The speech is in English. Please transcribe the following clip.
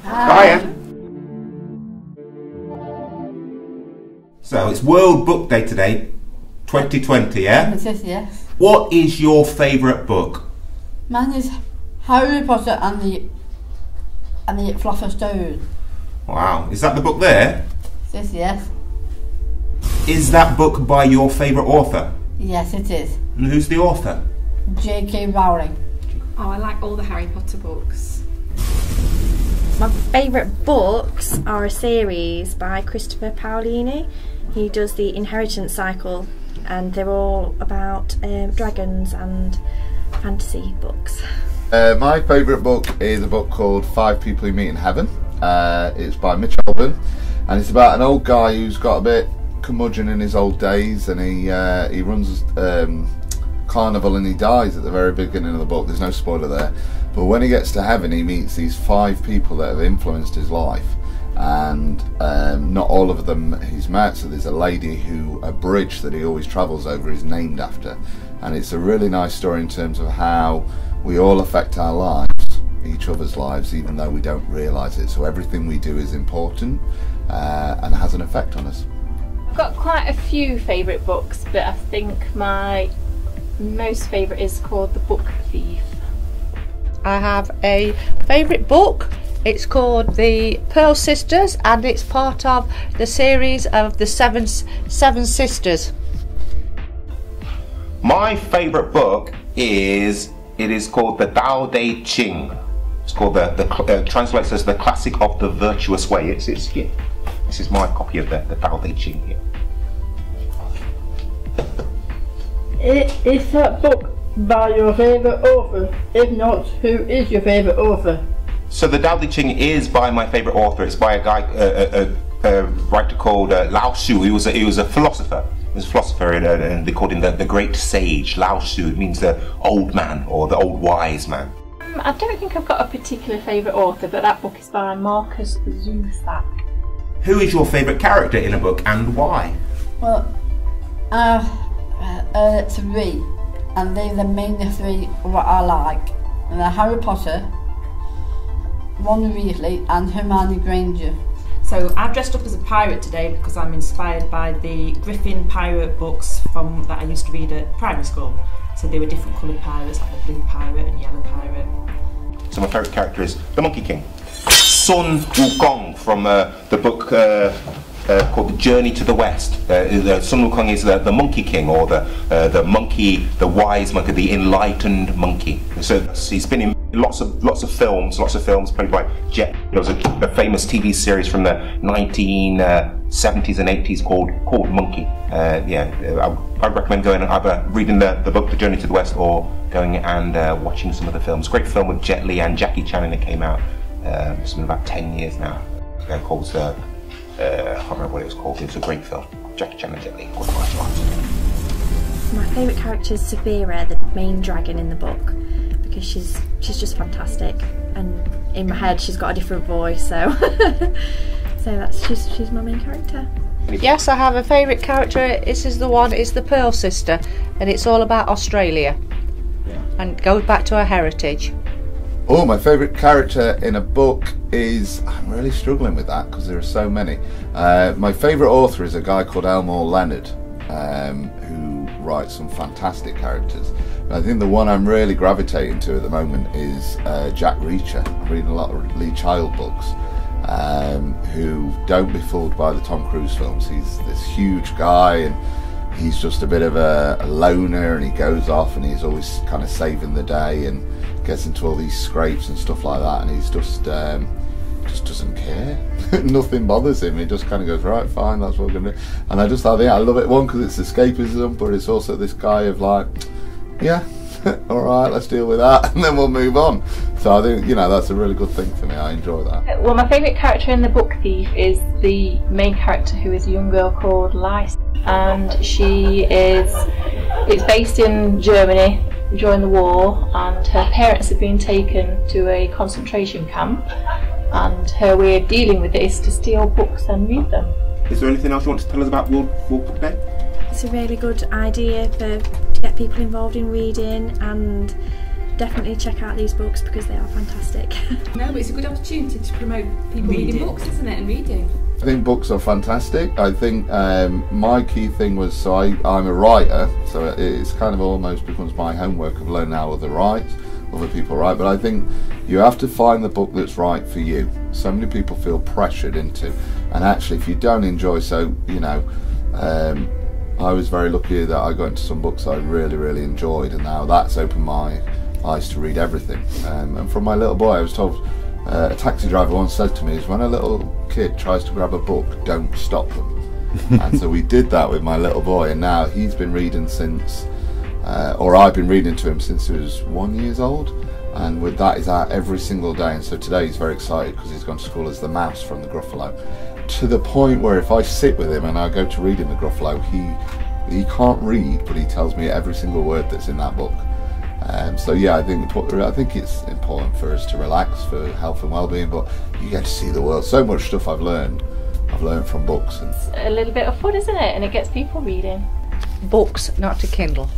Hiya. So it's World Book Day today, 2020, yeah? It is, yes. What is your favourite book? Mine is Harry Potter and the Philosopher's Stone. Wow, is that the book there? It is, yes. Is that book by your favourite author? Yes, it is. And who's the author? J.K. Rowling. Oh, I like all the Harry Potter books. My favourite books are a series by Christopher Paolini. He does the Inheritance Cycle, and they're all about dragons and fantasy books. My favourite book is a book called Five People You Meet in Heaven. It's by Mitch Albom, and it's about an old guy who's got a bit curmudgeon in his old days, and he runs carnival and he dies at the very beginning of the book. There's no spoiler there, but when he gets to heaven he meets these 5 people that have influenced his life, and not all of them he's met. So there's a lady who a bridge that he always travels over is named after, and it's a really nice story in terms of how we all affect our lives, each other's lives, even though we don't realise it. So everything we do is important and has an effect on us. I've got quite a few favourite books, but I think my most favourite is called The Book Thief. I have a favourite book. It's called The Pearl Sisters, and it's part of the series of the Seven Sisters. My favourite book is called the Tao Te Ching. It's called translates as the classic of the virtuous way. It's yeah. This is my copy of the Tao Te Ching here. Is that book by your favourite author? If not, who is your favourite author? So the Tao Te Ching is by my favourite author. It's by a guy, a writer called Lao Tzu. He was a philosopher. He was a philosopher, and they called him the Great Sage. Lao Tzu. It means the old man or the old wise man. I don't think I've got a particular favourite author, but that book is by Marcus Zusak. Who is your favourite character in a book and why? Well, 3, and they're the main 3 what I like. And they're Harry Potter, Ron Weasley and Hermione Granger. So I've dressed up as a pirate today because I'm inspired by the Griffin pirate books that I used to read at primary school. So they were different coloured pirates, like a blue pirate and yellow pirate. So my favourite character is the Monkey King, Sun Wukong, from the book called The Journey to the West. Sun Wukong is the Monkey King, or the monkey, the wise monkey, the enlightened monkey. So he's been in lots of films, played by Jet. There was a famous TV series from the 1970s and 80s called Monkey. I'd recommend going and either reading the book The Journey to the West or going and watching some of the films. Great film with Jet Li and Jackie Chan, and it came out it's been about 10 years now. Called I can't remember what it was called. It was a great film. Jackie Chan and Jet Li, called Martial Arts. My favourite character is Saphira, the main dragon in the book, because she's just fantastic, and in my head she's got a different voice, so she's my main character. Yes, I have a favourite character. This is the Pearl Sister, and it's all about Australia, and goes back to her heritage. Oh, my favourite character in a book is, I'm really struggling with that because there are so many. My favourite author is a guy called Elmore Leonard, who writes some fantastic characters. I think the one I'm really gravitating to at the moment is Jack Reacher. I'm reading a lot of Lee Child books, who don't be fooled by the Tom Cruise films. He's this huge guy, and he's just a bit of a loner, and he goes off and he's always kind of saving the day and gets into all these scrapes and stuff like that, and he's just doesn't care. Nothing bothers him. He just kind of goes, right, fine, that's what we're gonna do. And I just thought, I love it, one, because it's escapism, but it's also this guy of like, yeah, all right, let's deal with that, and then we'll move on. So I think, that's a really good thing for me. I enjoy that. Well, my favourite character in The Book Thief is the main character, who is a young girl called Lys, and it's based in Germany during the war, and her parents have been taken to a concentration camp, and her way of dealing with it is to steal books and read them. Is there anything else you want to tell us about World Book Day? It's a really good idea to get people involved in reading, and definitely check out these books because they are fantastic. No, but it's a good opportunity to promote people reading books, isn't it, and reading. I think books are fantastic. I think my key thing was, so I'm a writer, so it's kind of almost becomes my homework of learning how other people write, but I think you have to find the book that's right for you. So many people feel pressured into, and actually if you don't enjoy, so you know, I was very lucky that I got into some books that I really enjoyed, and now that's opened my eyes to read everything. And from my little boy, I was told, a taxi driver once said to me, is when a little kid tries to grab a book, don't stop them. And so we did that with my little boy, and now he's been reading since, or I've been reading to him since he was 1 year old, and with that he's out every single day. And so today he's very excited because he's gone to school as the mouse from the Gruffalo, to the point where if I sit with him and I go to read him the Gruffalo, he can't read, but he tells me every single word that's in that book. So yeah, I think it's important for us to relax for health and well-being, but you get to see the world. So much stuff I've learned from books. And It's a little bit of fun, isn't it? And it gets people reading. Books, not to Kindle.